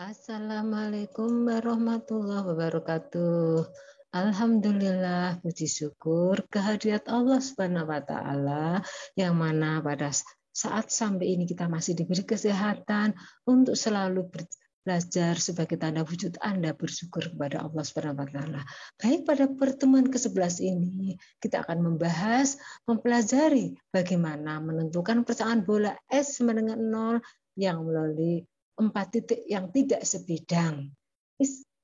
Assalamualaikum warahmatullahi wabarakatuh. Alhamdulillah, puji syukur kehadirat Allah Subhanahu wa taala yang mana pada saat sampai ini kita masih diberi kesehatan untuk selalu belajar sebagai tanda wujud Anda bersyukur kepada Allah Subhanahu wa taala. Baik, pada pertemuan ke-11 ini kita akan mempelajari bagaimana menentukan persamaan bola S sama dengan 0 yang melalui 4 titik yang tidak sebidang.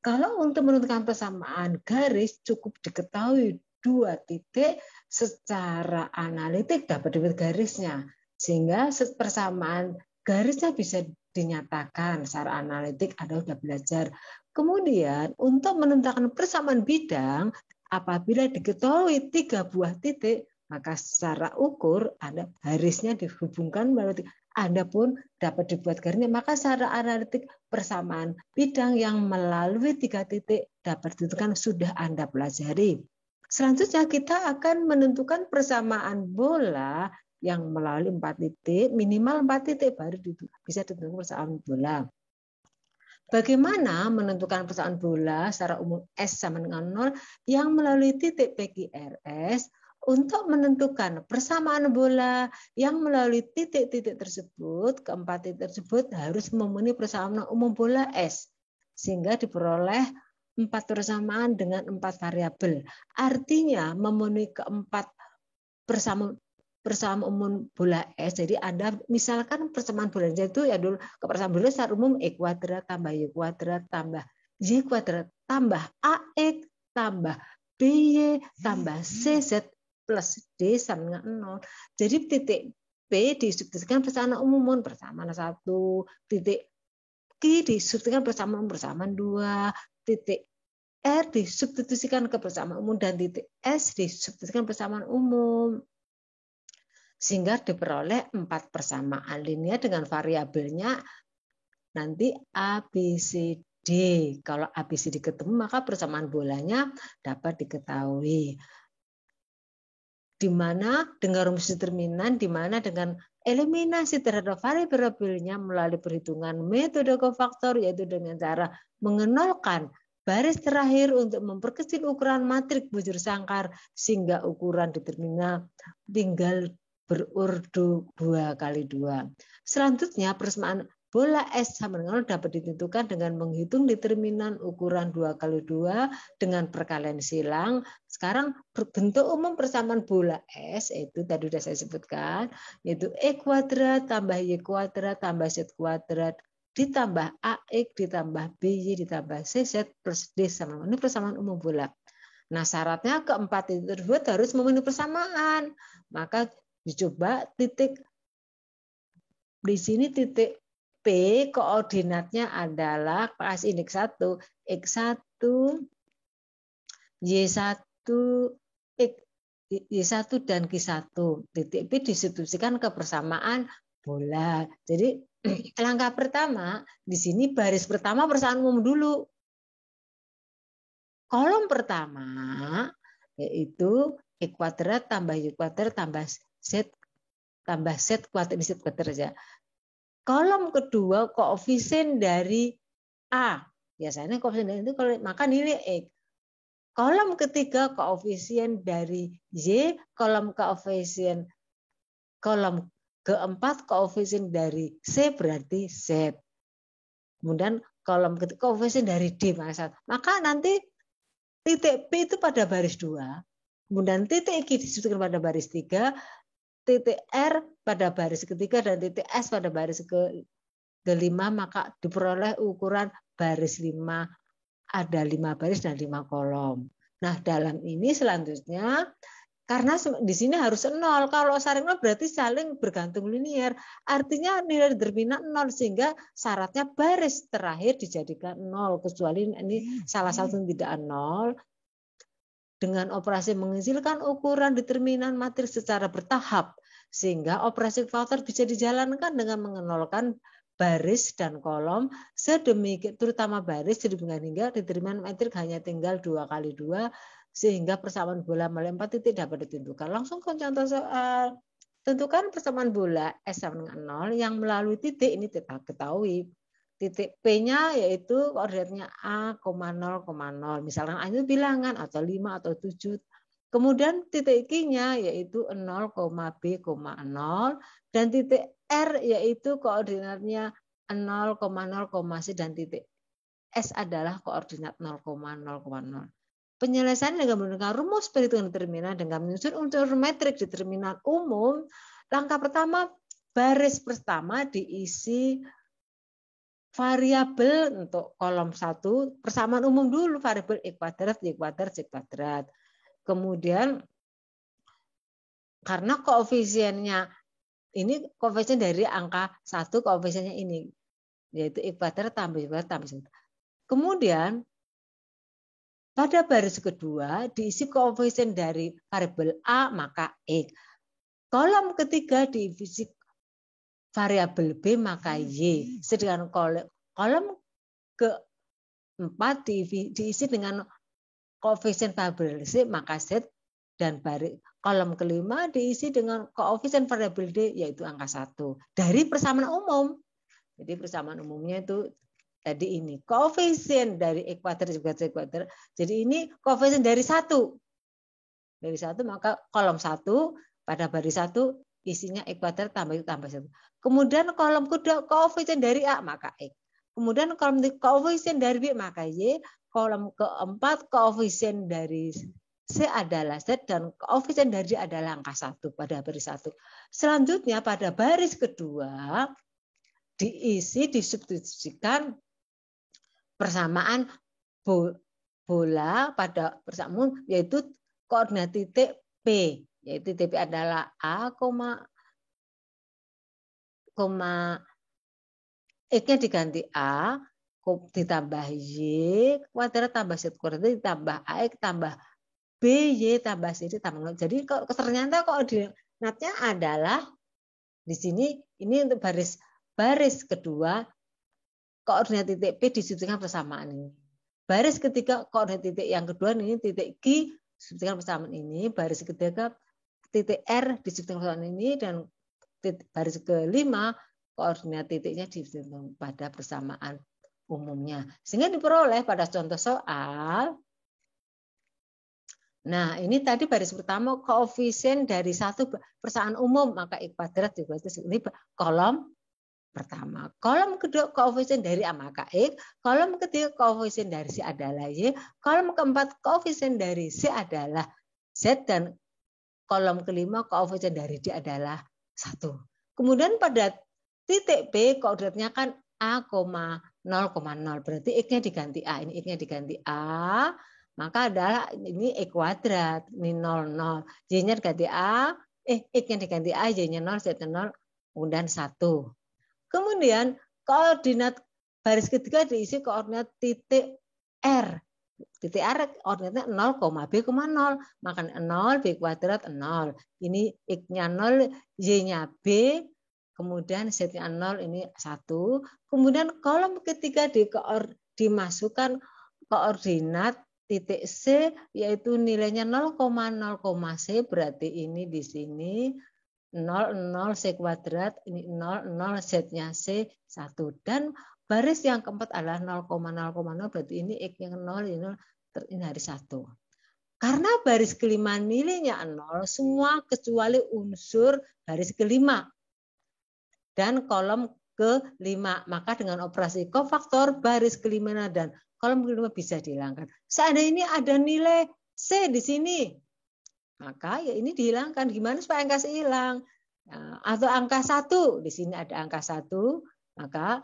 Kalau untuk menentukan persamaan garis cukup diketahui 2 titik secara analitik dapat dilihat garisnya, sehingga persamaan garisnya bisa dinyatakan secara analitik. Anda sudah belajar. Kemudian untuk menentukan persamaan bidang apabila diketahui 3 buah titik, maka secara ukur Anda garisnya dihubungkan melalui Anda pun dapat dibuat garisnya. Maka secara analitik persamaan bidang yang melalui 3 titik dapat ditentukan sudah Anda pelajari. Selanjutnya kita akan menentukan persamaan bola yang melalui 4 titik, minimal 4 titik baru bisa ditentukan persamaan bola. Bagaimana menentukan persamaan bola secara umum S sama dengan 0 yang melalui titik PQRS? Untuk menentukan persamaan bola yang melalui titik-titik tersebut, keempat titik tersebut harus memenuhi persamaan umum bola S, sehingga diperoleh 4 persamaan dengan 4 variabel. Artinya memenuhi keempat persamaan umum bola S. Jadi Anda misalkan persamaan bola itu ya dulu persamaan bola secara umum E kuadrat tambah Y kuadrat tambah Y kuadrat tambah AX tambah BY tambah CZ plus D sama dengan 0. Jadi titik P disubstitusikan persamaan umum persamaan 1, titik Q disubstitusikan persamaan 2, titik R disubstitusikan ke persamaan umum, dan titik S disubstitusikan persamaan umum. Sehingga diperoleh 4 persamaan linear dengan variabelnya nanti A, B, C, D. Kalau A, B, C, D ketemu, maka persamaan bolanya dapat diketahui. Di mana dengan rumus determinan, di mana dengan eliminasi terhadap variabelnya melalui perhitungan metode kofaktor, yaitu dengan cara mengenolkan baris terakhir untuk memperkecil ukuran matriks bujur sangkar sehingga ukuran determinan tinggal berurdu 2 kali 2. Selanjutnya persamaan bola S sama dengan 0 dapat ditentukan dengan menghitung determinan ukuran 2 kali 2 dengan perkalian silang. Sekarang bentuk umum persamaan bola S itu tadi sudah saya sebutkan, yaitu E kuadrat tambah Y kuadrat tambah Z kuadrat ditambah AX ditambah BY ditambah CZ plus D sama ini persamaan umum bola. Nah, syaratnya keempat titik tersebut harus memenuhi persamaan. Maka dicoba titik di sini titik P koordinatnya adalah pas indeks 1, X1, Y1, Y1 dan Q1. Titik P disubstitusikan ke persamaan bola. Jadi langkah pertama di sini baris pertama persamaan umum dulu. Kolom pertama yaitu E kuadrat tambah Y kuadrat tambah Z kuadrat Z kuadrat ya. Kolom kedua koefisien dari A. Biasanya koefisien dari itu kalau maka nilai X. Kolom ketiga koefisien dari Y, kolom keempat koefisien dari C berarti Z. Kemudian kolom ketiga koefisien dari D maka nanti titik P itu pada baris 2. Kemudian titik Q disebutkan pada baris 3, titik R pada baris ketiga dan titik S pada baris kelima, maka diperoleh ukuran baris 5. Ada 5 baris dan 5 kolom. Nah, dalam ini selanjutnya karena di sini harus 0. Kalau saling 0 berarti saling bergantung linear. Artinya nilai determinan 0 sehingga syaratnya baris terakhir dijadikan 0 kecuali ini salah satu yang tidak 0. Dengan operasi menghasilkan ukuran determinan matriks secara bertahap sehingga operasi faktor bisa dijalankan dengan mengenolkan baris dan kolom sedemikian, terutama baris sedemikian hingga determinan metrik hanya tinggal 2 kali 2 sehingga persamaan bola melalui 4 titik dapat ditentukan. Langsung ke contoh soal. Tentukan persamaan bola S sama dengan 0 yang melalui titik ini kita ketahui titik P-nya yaitu koordinatnya A, 0,0. Misalkan A itu bilangan atau 5 atau 7. Kemudian titik Q-nya yaitu 0, B, 0 dan titik R yaitu koordinatnya 0,0, C dan titik S adalah koordinat 0,0,0. Penyelesaian dengan menggunakan rumus perhitungan determinan dengan menyusun unsur metrik determinan umum. Langkah pertama, baris pertama diisi variabel untuk kolom 1, persamaan umum dulu, variabel Y kuadrat, Y kuadrat, Z kuadrat. Kemudian karena koefisiennya ini koefisien dari angka 1, koefisiennya ini yaitu Y kuadrat tambah Y kuadrat tambah Z. Kemudian pada baris kedua diisi koefisien dari variabel A maka X. Kolom ketiga diisi variabel B maka Y. Sedangkan kolom keempat diisi dengan koefisien variabel C maka Z dan kolom kelima diisi dengan koefisien variabel D yaitu angka 1 dari persamaan umum. Jadi persamaan umumnya itu tadi ini koefisien dari X kuadrat Z kuadrat. Jadi ini koefisien dari 1. Dari 1 maka kolom 1 pada baris 1 isinya X kuadrat tambah 1. Kemudian kolom kedua koefisien dari A maka X. Kemudian kolom koefisien dari B maka Y. Kolom keempat koefisien dari C adalah Z dan koefisien dari D adalah angka 1 pada baris 1. Selanjutnya pada baris kedua diisi disubstitusikan persamaan bola pada persamaan yaitu koordinat titik P. Yaitu titik P adalah A, X-nya diganti A, ditambah Y kuadrat tambah Z kuadrat ditambah AX tambah BY tambah C tambah 0. Jadi ternyata koordinatnya adalah di sini ini untuk baris kedua koordinat titik P disubstitusikan persamaan ini. Baris ketiga koordinat titik yang kedua ini titik Q disubstitusikan persamaan ini. Baris ketiga titik R disubstitusikan persamaan ini dan baris kelima koordinat titiknya disubstitusikan pada persamaan umumnya. Sehingga diperoleh pada contoh soal. Nah, ini tadi baris pertama koefisien dari satu persamaan umum maka X kuadrat juga ini kolom pertama. Kolom kedua koefisien dari A maka X, kolom ketiga koefisien dari C adalah Y, kolom keempat koefisien dari C adalah Z dan kolom kelima koefisien dari D adalah 1. Kemudian pada titik P koordinatnya kan A, 0,0. Berarti X-nya diganti A. Ini X-nya diganti A. Maka adalah ini X kuadrat. Ini 0, 0. Y-nya diganti A. X-nya diganti A. Y-nya 0, Z-nya 0. Kemudian 1. Kemudian koordinat baris ketiga diisi koordinat titik R. Titik R koordinatnya 0, B, 0. Maka 0, B kuadrat 0. Ini X-nya 0, Y-nya B. Kemudian Z-nya 0 ini 1. Kemudian kolom ketiga dimasukkan koordinat titik C yaitu nilainya 0,0, C berarti ini di sini 0, 0 C kuadrat ini 0, 0 Z-nya C 1 dan baris yang keempat adalah 0,0, berarti ini X yang 0 ini hari 1. Karena baris kelima nilainya 0 semua kecuali unsur baris kelima dan kolom kelima. Maka dengan operasi kofaktor baris kelima dan kolom kelima bisa dihilangkan. Seandainya ada nilai C di sini, maka ya ini dihilangkan. Gimana supaya angka C hilang? Atau angka 1, di sini ada angka 1, maka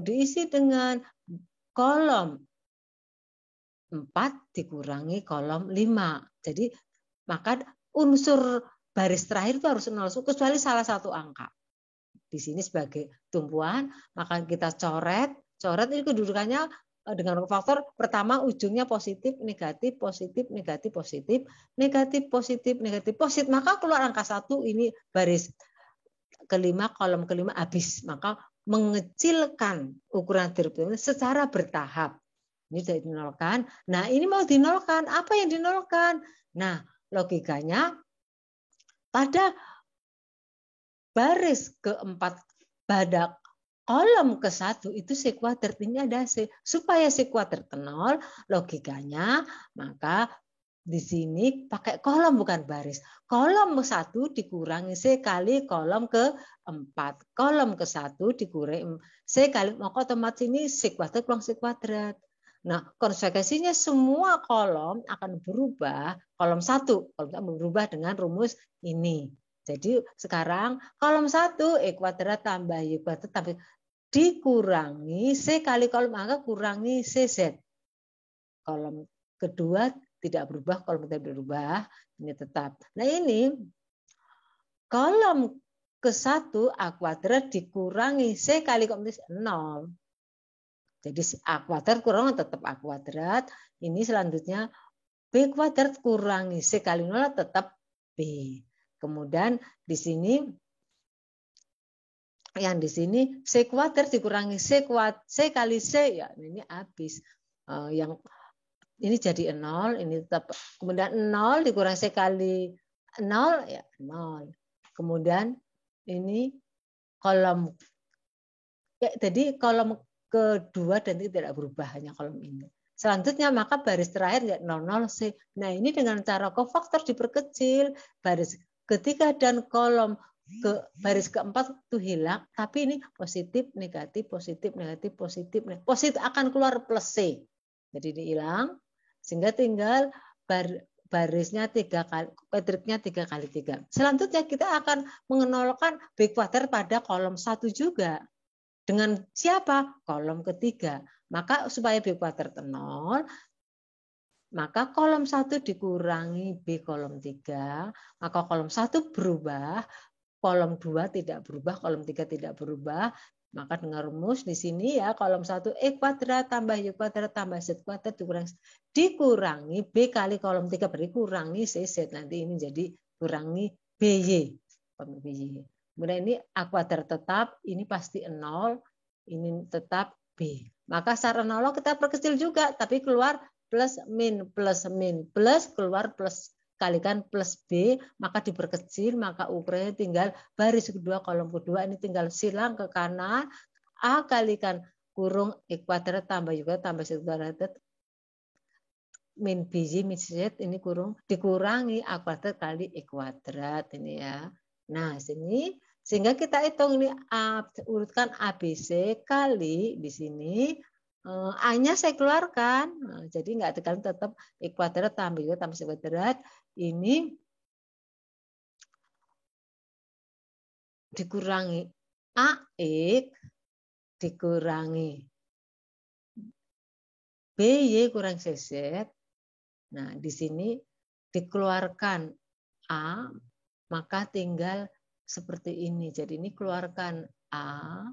diisi dengan kolom 4 dikurangi kolom 5. Jadi maka unsur baris terakhir itu harus 0 kecuali salah satu angka. Di sini sebagai tumpuan, maka kita coret ini kedudukannya dengan faktor pertama ujungnya positif, negatif, positif, negatif, positif, negatif, positif, negatif, positif. Maka keluar angka 1 ini baris kelima, kolom kelima habis. Maka mengecilkan ukuran determinan secara bertahap. Ini sudah dinolkan. Nah, ini mau dinolkan. Apa yang dinolkan? Nah, logikanya pada baris keempat pada kolom ke-1 itu C kuadrat, ini ada C. Supaya C kuadrat ke 0, logikanya maka di sini pakai kolom bukan baris. Kolom ke-1 dikurangi C kali kolom ke-4. Kolom ke-1 dikurangi C kali, maka otomatis ini C kuadrat kurang C kuadrat. Nah, konsekuensinya semua kolom akan berubah. Kolom 1 berubah dengan rumus ini. Jadi sekarang kolom 1 E kuadrat tambah Y kuadrat tambah dikurangi C kali kolom angka kurangi CZ. Kolom kedua tidak berubah, kolom ketiga berubah, ini tetap. Nah ini kolom ke-1 A kuadrat dikurangi C kali kolom 0. Jadi A kuadrat kurang tetap A kuadrat. Ini selanjutnya B kuadrat kurangi C kali 0 tetap B. Kemudian di sini yang di sini C kuadrat dikurangi C kali C, ya ini habis. Yang ini jadi 0, ini tetap. Kemudian 0 dikurangi C kali 0, ya 0. Kemudian ini kolom, ya, jadi kolom kedua dan tidak berubah, hanya kolom ini. Selanjutnya maka baris terakhir ya 00C. Nah ini dengan cara kofaktor diperkecil, baris ketiga dan kolom ke baris keempat itu hilang, tapi ini positif, negatif, positif, negatif, positif, positif akan keluar plus C. Jadi dihilang, sehingga tinggal barisnya 3 kali, matriknya 3 kali 3. Selanjutnya kita akan mengenolkan B kuadrat pada kolom 1 juga. Dengan siapa? Kolom ketiga. Maka supaya B kuadrat 0, maka kolom 1 dikurangi B kolom 3, maka kolom 1 berubah, kolom 2 tidak berubah, kolom 3 tidak berubah. Maka dengan rumus di sini ya, kolom 1 E kuadrat tambah Y kuadrat tambah Z kuadrat dikurangi B kali kolom 3 berarti kurangi CZ. Nanti ini jadi kurangi BY. Kemudian ini A kuadrat tetap, ini pasti 0, ini tetap B. Maka secara analog kita perkecil juga, tapi keluar plus min, plus keluar plus kalikan plus B, maka diperkecil, maka ukurannya tinggal baris kedua, kolom kedua, ini tinggal silang ke kanan, A kalikan kurung E kuadrat tambah juga tambah Z kuadrat min BY min Z, ini kurung dikurangi A kuadrat kali E kuadrat ini ya. Nah sini sehingga kita hitung ini urutkan ABC kali di sini A-nya saya keluarkan, jadi nggak dikali tetap E kuadrat tambah juga tambah C kuadrat ini dikurangi AX dikurangi BY kurang CZ. Nah di sini dikeluarkan A, maka tinggal seperti ini. Jadi ini keluarkan A.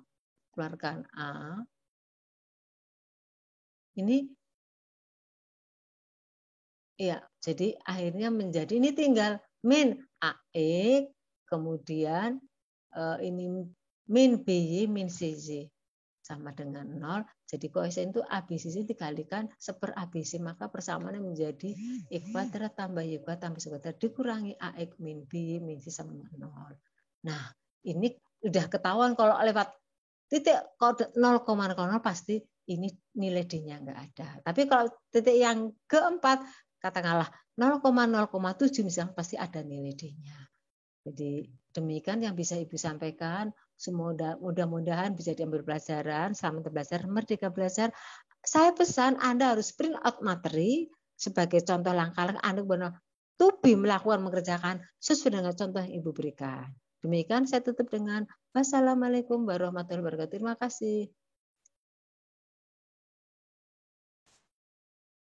Ini ya, jadi akhirnya menjadi ini tinggal min AX, kemudian ini min BY min CZ sama dengan 0. Jadi koefisien itu ABC dikalikan seper ABC, maka persamaannya menjadi E kuadrat tambah Y kuadrat tambah C kuadrat dikurangi AX min BY min C sama dengan 0. Nah, ini udah ketahuan kalau lewat titik kode 0,0 pasti ini nilai D-nya nggak ada. Tapi kalau titik yang keempat, katakanlah 0,0,7 misalnya, pasti ada nilai D-nya. Jadi demikian yang bisa Ibu sampaikan. Mudah-mudahan bisa diambil pelajaran. Selamat belajar, merdeka belajar. Saya pesan Anda harus print out materi sebagai contoh langkah-langkah Anda benar tubi melakukan mengerjakan sesuai dengan contoh yang Ibu berikan. Demikian saya tutup dengan wassalamualaikum warahmatullahi wabarakatuh. Terima kasih.